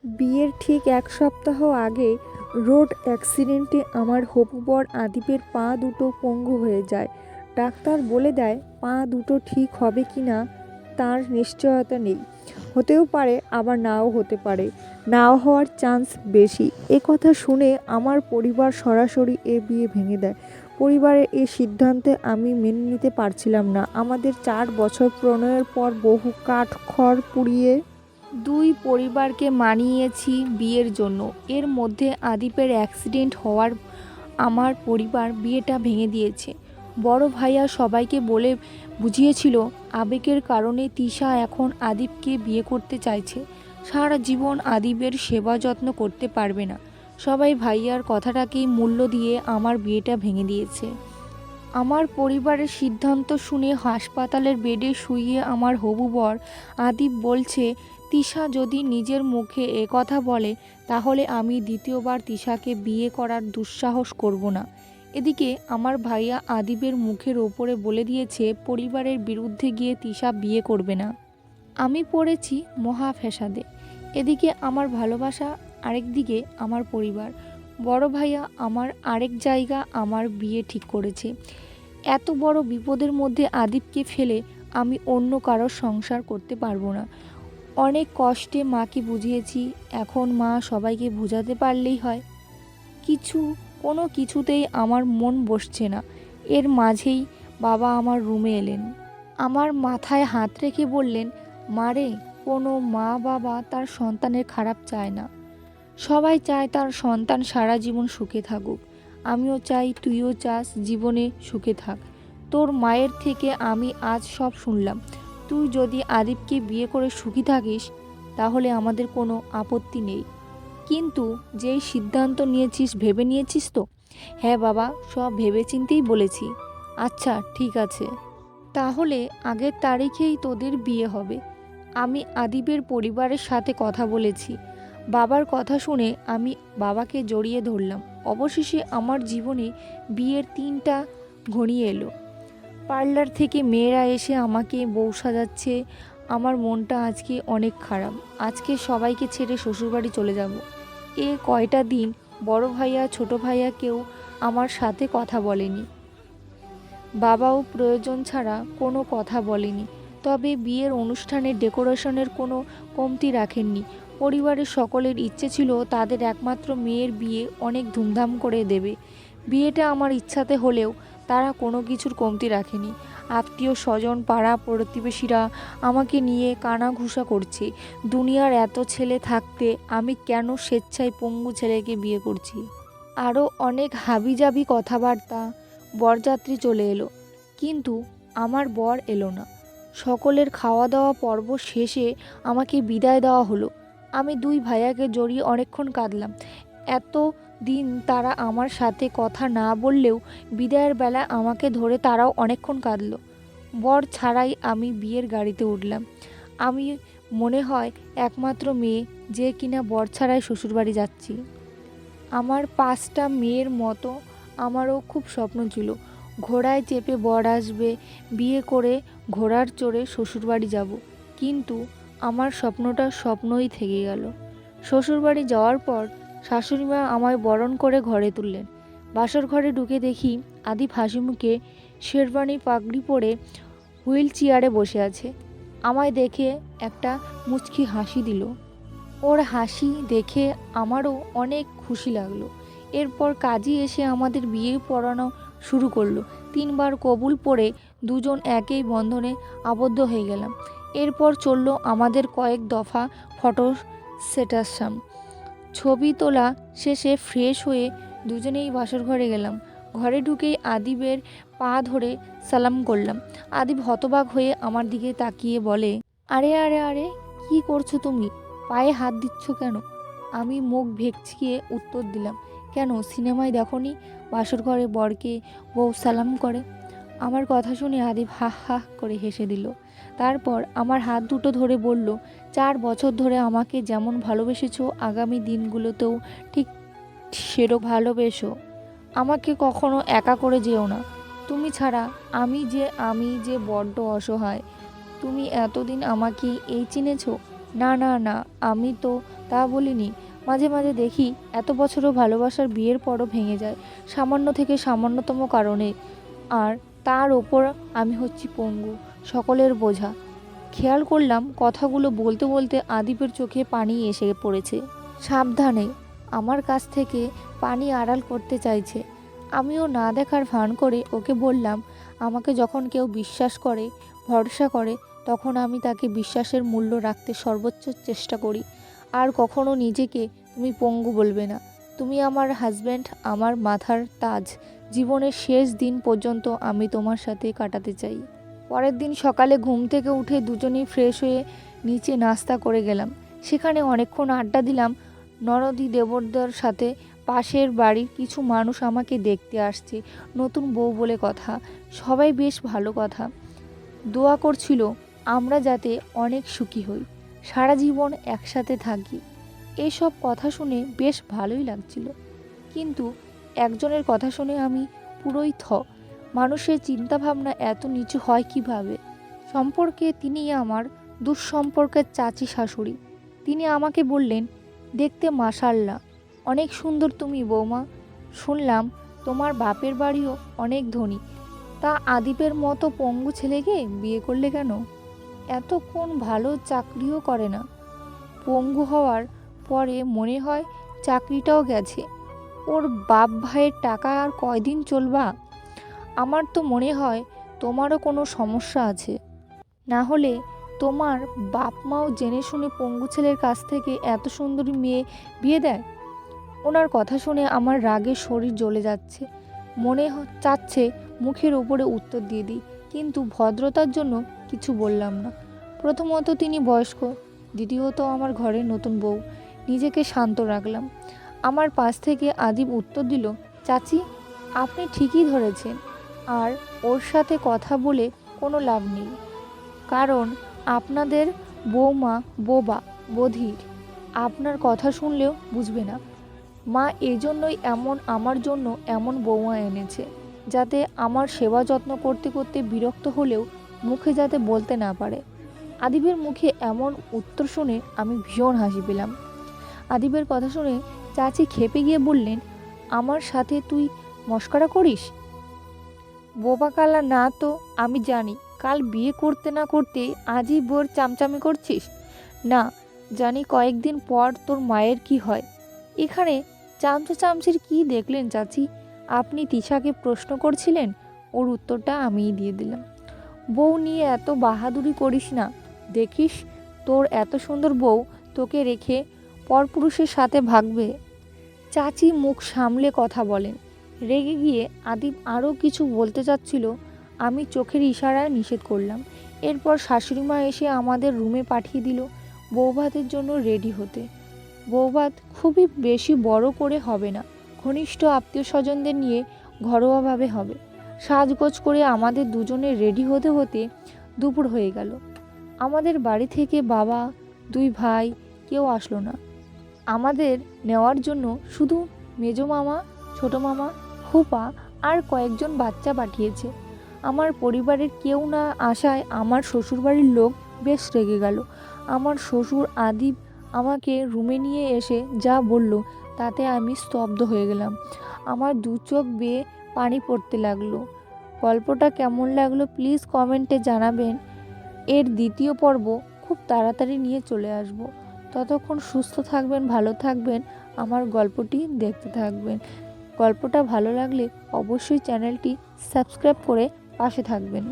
বিয়ের ঠিক এক সপ্তাহ আগে রোড অ্যাক্সিডেন্টে আমার হবু বর আদিপের পা দুটো পঙ্গু হয়ে যায়। ডাক্তার বলে দেয় পা দুটো ঠিক হবে কি না তার নিশ্চয়তা নেই। হতেও পারে আবার নাও হতে পারে, নাও হওয়ার চান্স বেশি। এ কথা শুনে আমার পরিবার সরাসরি এ বিয়ে ভেঙে দেয়। পরিবারের এই সিদ্ধান্তে আমি মেনে নিতে পারছিলাম না। আমাদের 4 বছর প্রণয়ের পর বহু কাঠ খড় পুড়িয়ে দুই পরিবারকে মানিয়েছি বিয়ের জন্য। এর মধ্যে আদিপের অ্যাক্সিডেন্ট হওয়ার আমার পরিবার বিয়েটা ভেঙে দিয়েছে। বড় ভাইয়া সবাইকে বলে বুঝিয়েছিল আবেগের কারণে তিশা এখন আদিপকে বিয়ে করতে চাইছে। সারা জীবন আদিপের সেবা যত্ন করতে পারবে না। সবাই ভাইয়ার কথাটাকেই মূল্য দিয়ে আমার বিয়েটা ভেঙে দিয়েছে। আমার পরিবারের সিদ্ধান্ত শুনে হাসপাতালের বেডে শুইয়ে আমার হবু বর আদিপ বলছে তিশা যদি নিজের মুখে কথা বলে তাহলে আমি দ্বিতীয়বার তিশাকে বিয়ে করার দুঃসাহস করব না। এদিকে আমার ভাইয়া আদিপের মুখের ওপরে বলে দিয়েছে পরিবারের বিরুদ্ধে গিয়ে তিশা বিয়ে করবে না। আমি পড়েছি মহা ফ্যাসাদে। এদিকে আমার ভালোবাসা, আরেকদিকে আমার পরিবার। বড় ভাইয়া আমার আরেক জায়গা আমার বিয়ে ঠিক করেছে। এত বড় বিপদের মধ্যে আদিপকে ফেলে আমি অন্য কারোর সংসার করতে পারবো না। অনেক কষ্টে মাকে বুঝিয়েছি, এখন মা সবাইকে বোঝাতে পারলেই হয়। কোনো কিছুতেই আমার মন বসছে না। এর মাঝেই বাবা আমার রুমে এলেন। আমার মাথায় হাত রেখে বললেন, মারে, কোনো মা বাবা তার সন্তানের খারাপ চায় না। সবাই চায় তার সন্তান সারা জীবন সুখে থাকুক। আমিও চাই তুইও চাস জীবনে সুখে থাক। তোর মায়ের থেকে আমি আজ সব শুনলাম। তুই যদি আদিপকে বিয়ে করে সুখী থাকিস তাহলে আমাদের কোনো আপত্তি নেই। কিন্তু যেই সিদ্ধান্ত নিয়েছিস ভেবে নিয়েছিস তো? হ্যাঁ বাবা, সব ভেবেচিন্তেই বলেছি। আচ্ছা ঠিক আছে, তাহলে আগের তারিখেই তোদের বিয়ে হবে। আমি আদিবের পরিবারের সাথে কথা বলেছি। বাবার কথা শুনে আমি বাবাকে জড়িয়ে ধরলাম। অবশেষে আমার জীবনে বিয়ের 3টা ঘনিয়ে এলো। পার্লার থেকে মেয়েরা এসে আমাকে বউ সাজাচ্ছে। আমার মনটা আজকে অনেক খারাপ। আজকে সবাইকে ছেড়ে শ্বশুরবাড়ি চলে যাব। এ কয়টা দিন বড় ভাইয়া ছোট ভাইয়া কেউ আমার সাথে কথা বলেনি। বাবাও প্রয়োজন ছাড়া কোনো কথা বলেনি। তবে বিয়ের অনুষ্ঠানের ডেকোরেশনের কোনো কমতি রাখেননি। পরিবারের সকলের ইচ্ছে ছিল তাদের একমাত্র মেয়ের বিয়ে অনেক ধুমধাম করে দেবে। বিয়েটা আমার ইচ্ছাতে হলেও তারা কোনো কিছুর কমতি রাখেনি। আত্মীয় স্বজন পাড়া প্রতিবেশীরা আমাকে নিয়ে কানাঘুষা করছে। দুনিয়ার এত ছেলে থাকতে আমি কেন স্বেচ্ছায় পঙ্গু ছেলেকে বিয়ে করছি। আরও অনেক হাবিজাবি কথাবার্তা। বরযাত্রী চলে এলো, কিন্তু আমার বর এলো না। সকলের খাওয়া দাওয়া পর্ব শেষে আমাকে বিদায় দেওয়া হলো। আমি দুই ভাইয়াকে জড়িয়ে অনেকক্ষণ কাঁদলাম। এত দিন তারা আমার সাথে কথা না বললেও বিদায়ের বেলা আমাকে ধরে তারাও অনেকক্ষণ কাঁদলো। বর ছাড়াই আমি বিয়ের গাড়িতে উঠলাম। আমি মনে হয় একমাত্র মেয়ে যে কিনা বর ছাড়াই শ্বশুরবাড়ি যাচ্ছি। আমার 5টা মেয়ের মতো আমারও খুব স্বপ্ন ছিল ঘোড়ায় চেপে বর আসবে, বিয়ে করে ঘোড়ার চড়ে শ্বশুরবাড়ি যাব। কিন্তু আমার স্বপ্নটা স্বপ্নই থেকে গেল। শ্বশুরবাড়ি যাওয়ার পর শাশুড়িমা আমায় বরণ করে ঘরে তুললেন। বাসর ঘরে ঢুকে দেখি আদিপ হাসিমুখে শেরওয়ানি পাগড়ি পরে হুইল চেয়ারে বসে আছে। আমায় দেখে একটা মুচকি হাসি দিল। ওর হাসি দেখে আমারও অনেক খুশি লাগলো। এরপর কাজী এসে আমাদের বিয়ে পড়ানো শুরু করলো। 3বার কবুল পড়ে দুজন একই বন্ধনে আবদ্ধ হয়ে গেলাম। এরপর চলল আমাদের কয়েক দফা ফটো সেশন। ছবি তোলা শেষে ফ্রেশ হয়ে দুজনেই বাসর ঘরে গেলাম। ঘরে ঢুকেই আদিবের পা ধরে সালাম করলাম। আদিব হতবাক হয়ে আমার দিকে তাকিয়ে বলে, আরে আরে আরে, কি করছো তুমি? পায়ে হাত দিচ্ছ কেন? আমি মুখ ভেকচিয়ে উত্তর দিলাম, কেন সিনেমায় দেখোনি বাসর ঘরে বরকে বউ সালাম করে? আমার কথা শুনে আদিব হা হা করে হেসে দিল। তারপর আমার হাত দুটো ধরে বলল, 4 বছর ধরে আমাকে যেমন ভালোবেসেছো আগামী দিনগুলোতেও ঠিক সেরকম ভালোবেসো। আমাকে কখনো একা করে যেও না। তুমি ছাড়া আমি যে বড্ড অসহায়। তুমি এতদিন আমাকে এই চিনেছো? না না না, আমি তো তা বলিনি। মাঝে মাঝে দেখি এত বছরও ভালোবাসার বিয়ের পরও ভেঙে যায় সামান্য থেকে সামান্যতম কারণে। আর তার ওপর আমি হচ্ছি পঙ্গু, সকলের বোঝা। খেয়াল করলাম কথাগুলো বলতে বলতে আদিপের চোখে পানি এসে পড়েছে। সাবধানে আমার কাছ থেকে পানি আড়াল করতে চাইছে। আমিও না দেখার ভান করে ওকে বললাম, আমাকে যখন কেউ বিশ্বাস করে, ভরসা করে, তখন আমি তাকে বিশ্বাসের মূল্য রাখতে সর্বোচ্চ চেষ্টা করি। আর কখনো নিজেকে তুমি পঙ্গু বলবে না। তুমি আমার হাজব্যান্ড, আমার মাথার তাজ। জীবনের শেষ দিন পর্যন্ত আমি তোমার সাথে কাটাতে চাই। পরের দিন সকালে ঘুম থেকে উঠে দুজনেই ফ্রেশ হয়ে নিচে নাস্তা করে গেলাম। সেখানে অনেকক্ষণ আড্ডা দিলাম নরদি দেবরদের সাথে। পাশের বাড়ির কিছু মানুষ আমাকে দেখতে আসছে, নতুন বউ বলে কথা। সবাই বেশ ভালো কথা। দোয়া করছিল আমরা যাতে অনেক সুখী হই, সারা জীবন একসাথে থাকি। এইসব কথা শুনে বেশ ভালোই লাগছিল। কিন্তু একজনের কথা শুনে আমি পুরোই মানুষের চিন্তাভাবনা এত নিচু হয় কিভাবে। সম্পর্কে তিনি আমার দুঃসম্পর্কের চাচি শাশুড়ি। তিনি আমাকে বললেন, দেখতে মাশাআল্লাহ, অনেক সুন্দর তুমি বৌমা। শুনলাম তোমার বাপের বাড়িও অনেক ধনী। তা আদিপের মতো পঙ্গু ছেলেকে বিয়ে করলে কেন? এতক্ষণ ভালো চাকরিও করে না। পঙ্গু হওয়ার পরে মনে হয় চাকরিটাও গেছে। ওর বাপ ভাইয়ের টাকা আর কয়দিন চলবা? আমার তো মনে হয় তোমারও কোনো সমস্যা আছে। না হলে তোমার বাপ মাও জেনে শুনে পঙ্গু ছেলের কাছ থেকে এত সুন্দরী মেয়ে বিয়ে দেয়? ওনার কথা শুনে আমার রাগে শরীর জ্বলে যাচ্ছে। চাচ্ছে মুখের ওপরে উত্তর দিয়ে দিই, কিন্তু ভদ্রতার জন্য কিছু বললাম না। প্রথমত তিনি বয়স্ক, দ্বিতীয়ত আমার ঘরের নতুন বউ। নিজেকে শান্ত রাখলাম। আমার পাশ থেকে আদিব উত্তর দিল, চাচি, আপনি ঠিকই ধরেছেন। আর ওর সাথে কথা বলে কোনো লাভ নেই, কারণ আপনাদের বৌমা বোবা, বধির। আপনার কথা শুনলেও বুঝবে না। মা এজন্যই আমার জন্য এমন বৌমা এনেছে, যাতে আমার সেবা যত্ন করতে করতে বিরক্ত হলেও মুখে যাতে বলতে না পারে। আদিবের মুখে এমন উত্তর শুনে আমি ভীষণ হাসি পেলাম। আদিবের কথা শুনে চাচি খেপে গিয়ে বললেন, আমার সাথে তুই মশকরা করিস? বোবা কালা না তো, আমি জানি। কাল বিয়ে করতে না করতে আজই বোর চামচামি করছিস। না, জানি কয়েকদিন পর তোর মায়ের কি হয়। এখানে চামচির কি দেখলেন চাচি? আপনি তিশাকে প্রশ্ন করছিলেন, ওর উত্তরটা আমিই দিয়ে দিলাম। বউ নিয়ে এত বাহাদুরি করিস না। দেখিস তোর এত সুন্দর বউ তোকে রেখে পরপুরুষের সাথে ভাগবে। চাচি মুখ সামলে কথা বলেন। রেগে গিয়ে আদিব আরও কিছু বলতে চাচ্ছিল, আমি চোখের ইশারায় নিষেধ করলাম। এরপর শাশুড়িমা এসে আমাদের রুমে পাঠিয়ে দিল বৌভাতের জন্য রেডি হতে। বৌভাত খুবই বেশি বড় করে হবে না, ঘনিষ্ঠ আত্মীয় স্বজনদের নিয়ে ঘরোয়াভাবে হবে। সাজগোজ করে আমাদের দুজনের রেডি হতে হতে দুপুর হয়ে গেল। আমাদের বাড়ি থেকে বাবা, দুই ভাই কেউ আসলো না। আমাদের নেওয়ার জন্য শুধু মেজো মামা, ছোট মামা, ফুপা আর কয়েকজন বাচ্চা পাঠিয়েছে। আমার পরিবারের কেউ না আসায় আমার শ্বশুরবাড়ির লোক বেশ রেগে গেল। আমার শ্বশুর আদিব আমাকে রুমে নিয়ে এসে যা বলল, তাতে আমি স্তব্ধ হয়ে গেলাম। আমার দু চোখ বেয়ে পানি পড়তে লাগলো। গল্পটা কেমন লাগলো প্লিজ কমেন্টে জানাবেন। এর দ্বিতীয় পর্ব খুব তাড়াতাড়ি নিয়ে চলে আসব। ততক্ষণ সুস্থ থাকবেন, ভালো থাকবেন, আমার গল্পটি দেখতে থাকবেন। গল্পটা ভালো লাগলে অবশ্যই চ্যানেলটি সাবস্ক্রাইব করে পাশে থাকবেন।